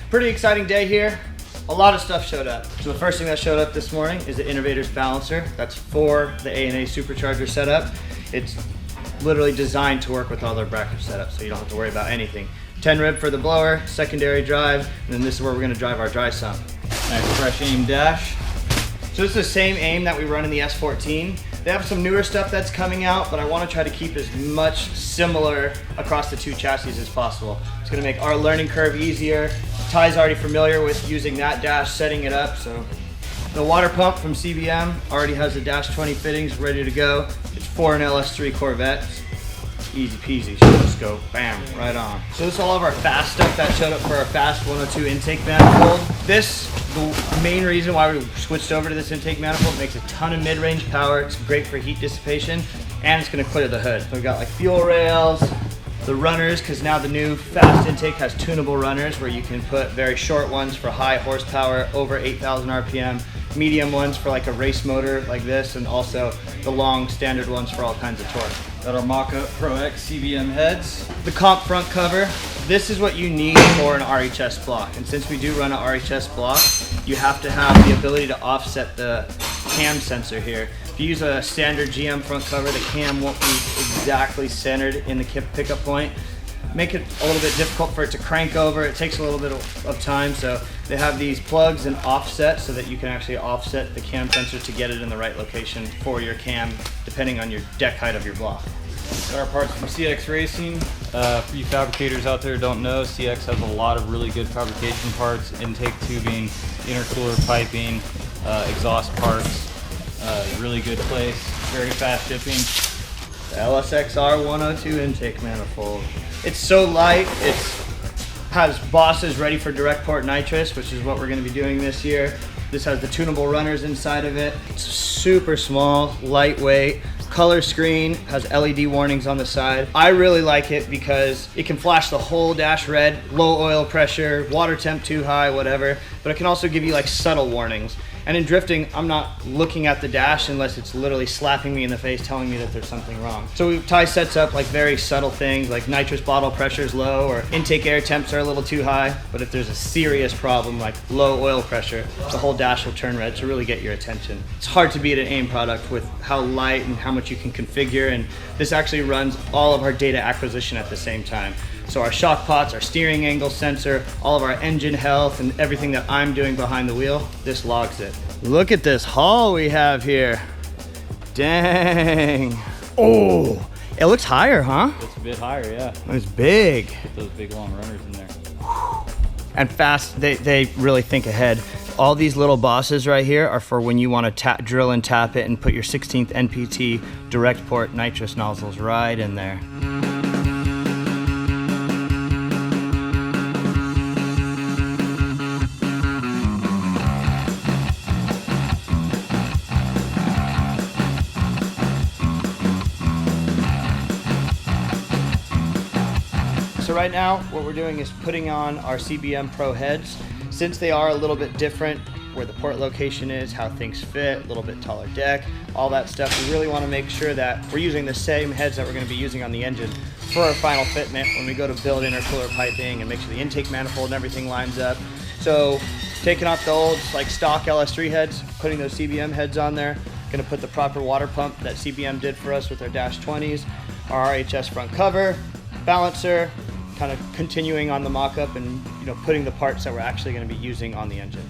Pretty exciting day here. A lot of stuff showed up. So the first thing that showed up this morning is the Innovator's balancer. That's for the A&A supercharger setup. It's literally designed to work with all their bracket setups, so you don't have to worry about anything. 10 rib for the blower, secondary drive, and then this is where we're gonna drive our dry sump. Nice fresh aim dash. So it's the same aim that we run in the S14. They have some newer stuff that's coming out, but I want to try to keep as much similar across the two chassis as possible. It's going to make our learning curve easier. Ty's already familiar with using that dash, setting it up. So the water pump from Cbm already has the dash 20 fittings ready to go. It's for an LS3 Corvette. Easy peasy, so just go bam, right on. So this is all of our fast stuff that showed up for our fast 102 intake manifold. The main reason why we switched over to this intake manifold, makes a ton of mid-range power. It's great for heat dissipation, and it's gonna clear the hood. So we've got like fuel rails, the runners, because now the new fast intake has tunable runners where you can put very short ones for high horsepower, over 8,000 RPM, medium ones for like a race motor like this, and also the long standard ones for all kinds of torque. Got our Mach-Up Pro X Cbm heads. The comp front cover. This is what you need for an RHS block. And since we do run an RHS block, you have to have the ability to offset the cam sensor here. If you use a standard GM front cover, the cam won't be exactly centered in the pickup point. Make it a little bit difficult for it to crank over. It takes a little bit of time, so they have these plugs and offset so that you can actually offset the cam sensor to get it in the right location for your cam, depending on your deck height of your block. Got our parts from CX Racing. For you fabricators out there who don't know, CX has a lot of really good fabrication parts, intake tubing, intercooler piping, exhaust parts. Really good place, very fast shipping. The LSXR 102 intake manifold. It's so light, it has bosses ready for direct port nitrous, which is what we're going to be doing this year. This has the tunable runners inside of it. It's super small, lightweight, color screen, has LED warnings on the side. I really like it because it can flash the whole dash red, low oil pressure, water temp too high, whatever, but it can also give you like subtle warnings. And in drifting, I'm not looking at the dash unless it's literally slapping me in the face telling me that there's something wrong. So Ty sets up like very subtle things like nitrous bottle pressure is low or intake air temps are a little too high. But if there's a serious problem like low oil pressure, the whole dash will turn red to really get your attention. It's hard to beat an AIM product with how light and how much you can configure, and this actually runs all of our data acquisition at the same time. So our shock pots, our steering angle sensor, all of our engine health, and everything that I'm doing behind the wheel, this logs it. Look at this haul we have here. Dang. Oh, it looks higher, huh? It's a bit higher, yeah. It's big. Put those big long runners in there. And fast, they really think ahead. All these little bosses right here are for when you want to drill and tap it and put your 16th NPT direct port nitrous nozzles right in there. So right now, what we're doing is putting on our Cbm Pro Heads. Since they are a little bit different, where the port location is, how things fit, a little bit taller deck, all that stuff, we really want to make sure that we're using the same heads that we're going to be using on the engine for our final fitment when we go to build intercooler piping and make sure the intake manifold and everything lines up. So taking off the old like stock LS3 heads, putting those Cbm heads on there, going to put the proper water pump that Cbm did for us with their Dash 20s, our RHS front cover, balancer, kind of continuing on the mock-up and putting the parts that we're actually going to be using on the engine.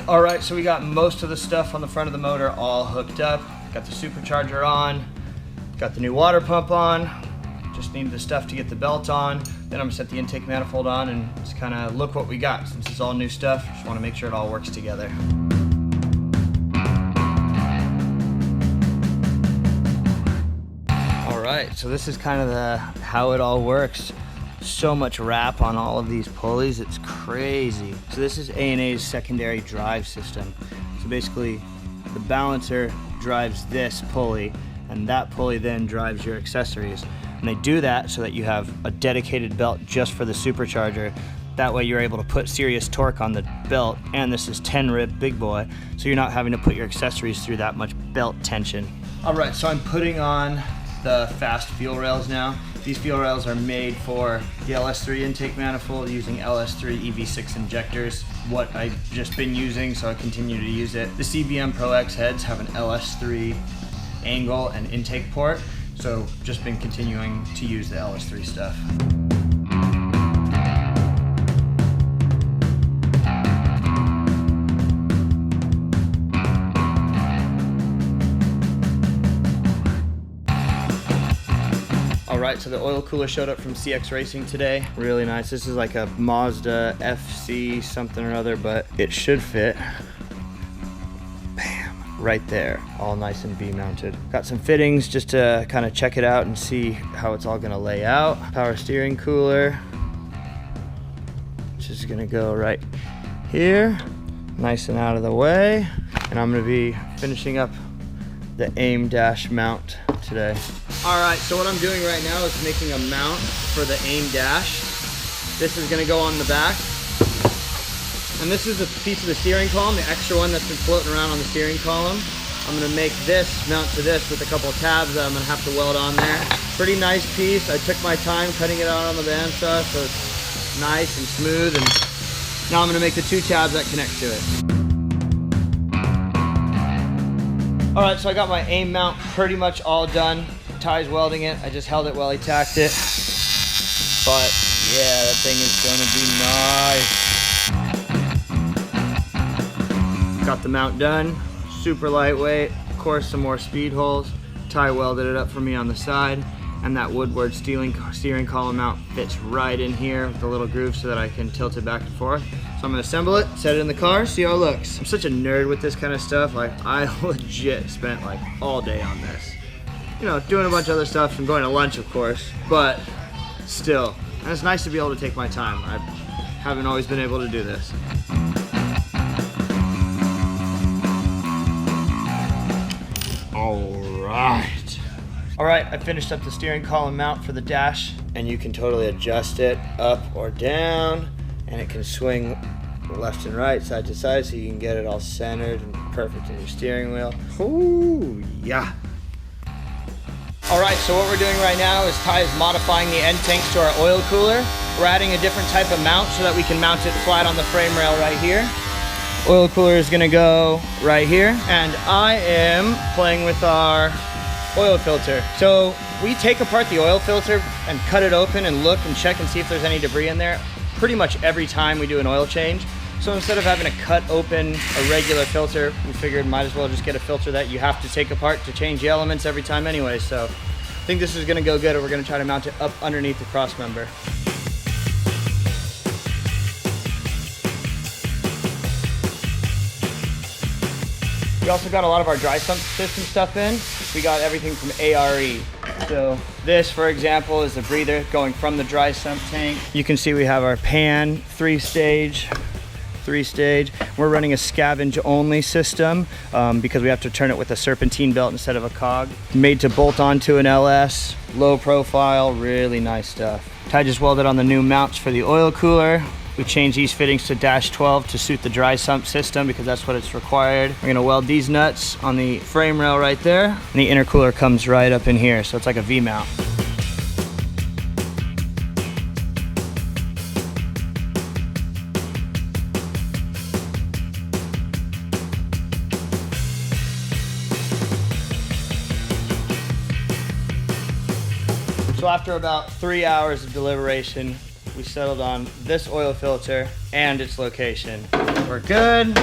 All right, so we got most of the stuff on the front of the motor all hooked up. Got the supercharger on, got the new water pump on, just need the stuff to get the belt on. Then I'm gonna set the intake manifold on and just kind of look what we got. Since it's all new stuff, just wanna make sure it all works together. All right, so this is kind of how it all works. So much wrap on all of these pulleys, it's crazy. So this is A&A's secondary drive system. So basically the balancer drives this pulley, and that pulley then drives your accessories. And they do that so that you have a dedicated belt just for the supercharger. That way you're able to put serious torque on the belt, and this is 10 rib big boy, so you're not having to put your accessories through that much belt tension. All right, so I'm putting on the fast fuel rails now. These fuel rails are made for the LS3 intake manifold using LS3 EV6 injectors, what I've just been using, so I continue to use it. The Cbm Pro heads have an LS3 angle and intake port, so just been continuing to use the LS3 stuff. Alright, so the oil cooler showed up from CX Racing today. Really nice. This is like a Mazda FC something or other, but it should fit. Bam, right there. All nice and V-mounted. Got some fittings just to kind of check it out and see how it's all gonna lay out. Power steering cooler, which is gonna go right here. Nice and out of the way. And I'm gonna be finishing up the aim dash mount today. All right, so what I'm doing right now is making a mount for the aim dash. This is gonna go on the back. And this is a piece of the steering column, the extra one that's been floating around on the steering column. I'm gonna make this mount to this with a couple of tabs that I'm gonna have to weld on there. Pretty nice piece. I took my time cutting it out on the bandsaw so it's nice and smooth. And now I'm gonna make the 2 tabs that connect to it. All right, so I got my aim mount pretty much all done. Ty's welding it. I just held it while he tacked it. But yeah, that thing is gonna be nice. Got the mount done, super lightweight. Of course, some more speed holes. Ty welded it up for me on the side, and that Woodward steering column mount fits right in here with the little groove so that I can tilt it back and forth. So I'm gonna assemble it, set it in the car, see how it looks. I'm such a nerd with this kind of stuff. Like, I legit spent like all day on this. You know, doing a bunch of other stuff and going to lunch, of course, but still. And it's nice to be able to take my time. I haven't always been able to do this. All right, I finished up the steering column mount for the dash, and you can totally adjust it up or down, and it can swing left and right, side to side, so you can get it all centered and perfect in your steering wheel. Ooh, yeah. All right, so what we're doing right now is Ty is modifying the end tanks to our oil cooler. We're adding a different type of mount so that we can mount it flat on the frame rail right here. Oil cooler is gonna go right here, and I am playing with our oil filter. So we take apart the oil filter and cut it open and look and check and see if there's any debris in there pretty much every time we do an oil change. So instead of having to cut open a regular filter, we figured might as well just get a filter that you have to take apart to change the elements every time anyway. So I think this is gonna go good, and we're gonna try to mount it up underneath the cross member. We also got a lot of our dry sump system stuff in. We got everything from ARE. So this, for example, is the breather going from the dry sump tank. You can see we have our pan, three stage. We're running a scavenge only system because we have to turn it with a serpentine belt instead of a cog. Made to bolt onto an LS, low profile, really nice stuff. Ty just welded on the new mounts for the oil cooler. We changed these fittings to dash 12 to suit the dry sump system because that's what it's required. We're gonna weld these nuts on the frame rail right there, and the intercooler comes right up in here, so it's like a V-mount. So after about 3 hours of deliberation, we settled on this oil filter and its location. We're good.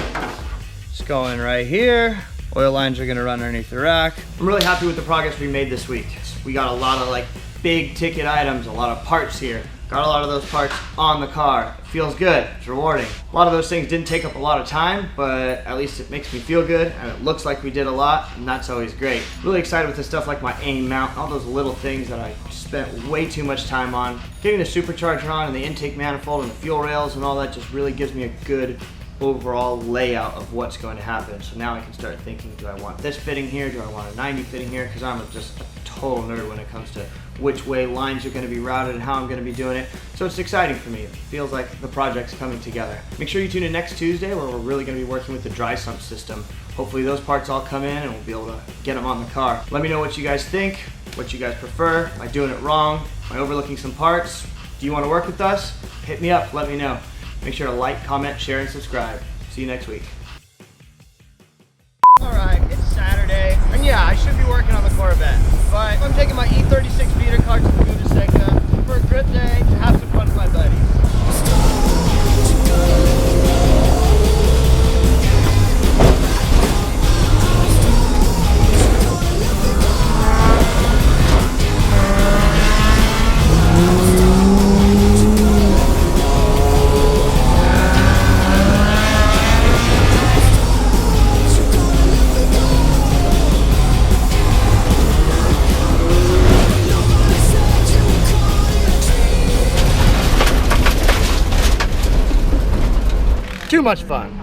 It's going right here. Oil lines are gonna run underneath the rack. I'm really happy with the progress we made this week. We got a lot of like big ticket items, a lot of parts here. Got a lot of those parts on the car. It feels good, it's rewarding. A lot of those things didn't take up a lot of time, but at least it makes me feel good, and it looks like we did a lot, and that's always great. Really excited with the stuff like my aim mount, all those little things that I spent way too much time on. Getting the supercharger on and the intake manifold and the fuel rails and all that just really gives me a good overall layout of what's going to happen. So now I can start thinking, do I want this fitting here? Do I want a 90 fitting here? Because I'm just a total nerd when it comes to which way lines are going to be routed and how I'm going to be doing it. So it's exciting for me. It feels like the project's coming together. Make sure you tune in next Tuesday where we're really going to be working with the dry sump system. Hopefully those parts all come in and we'll be able to get them on the car. Let me know what you guys think, what you guys prefer. Am I doing it wrong? Am I overlooking some parts? Do you want to work with us? Hit me up, let me know. Make sure to like, comment, share, and subscribe. See you next week. Alright, it's Saturday, and yeah, I should be working on the Corvette, but I'm taking my E36 beater car to Laguna Seca for a good day to have some fun with my buddies. Too much fun.